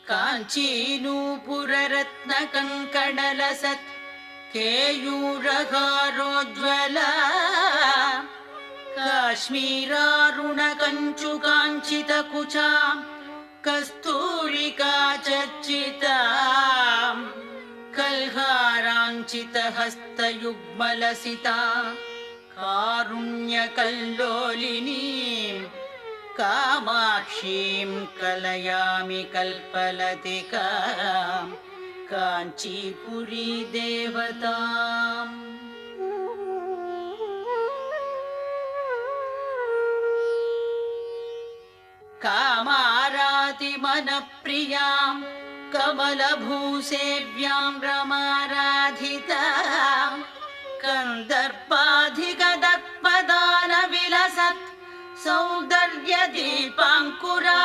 काञ्चीनूपुररत्नकङ्कणलसत् केयूरहारोज्ज्वला काश्मीरारुणकञ्चुकाञ्चितकुचा Kasturika चर्चिता कल्हाराञ्चितहस्तयुग्मलसिता कारुण्यकल्लोलिनीं कामाक्षीं कलयामि कल्पलतिकां काञ्चीपुरी देवताम् कामारातिमनप्रियां कमलभूसेव्यां रमाराधितां कन्दर्पाधिगदत्पदानविलसत् सौन्दर्यदीपाङ्कुरा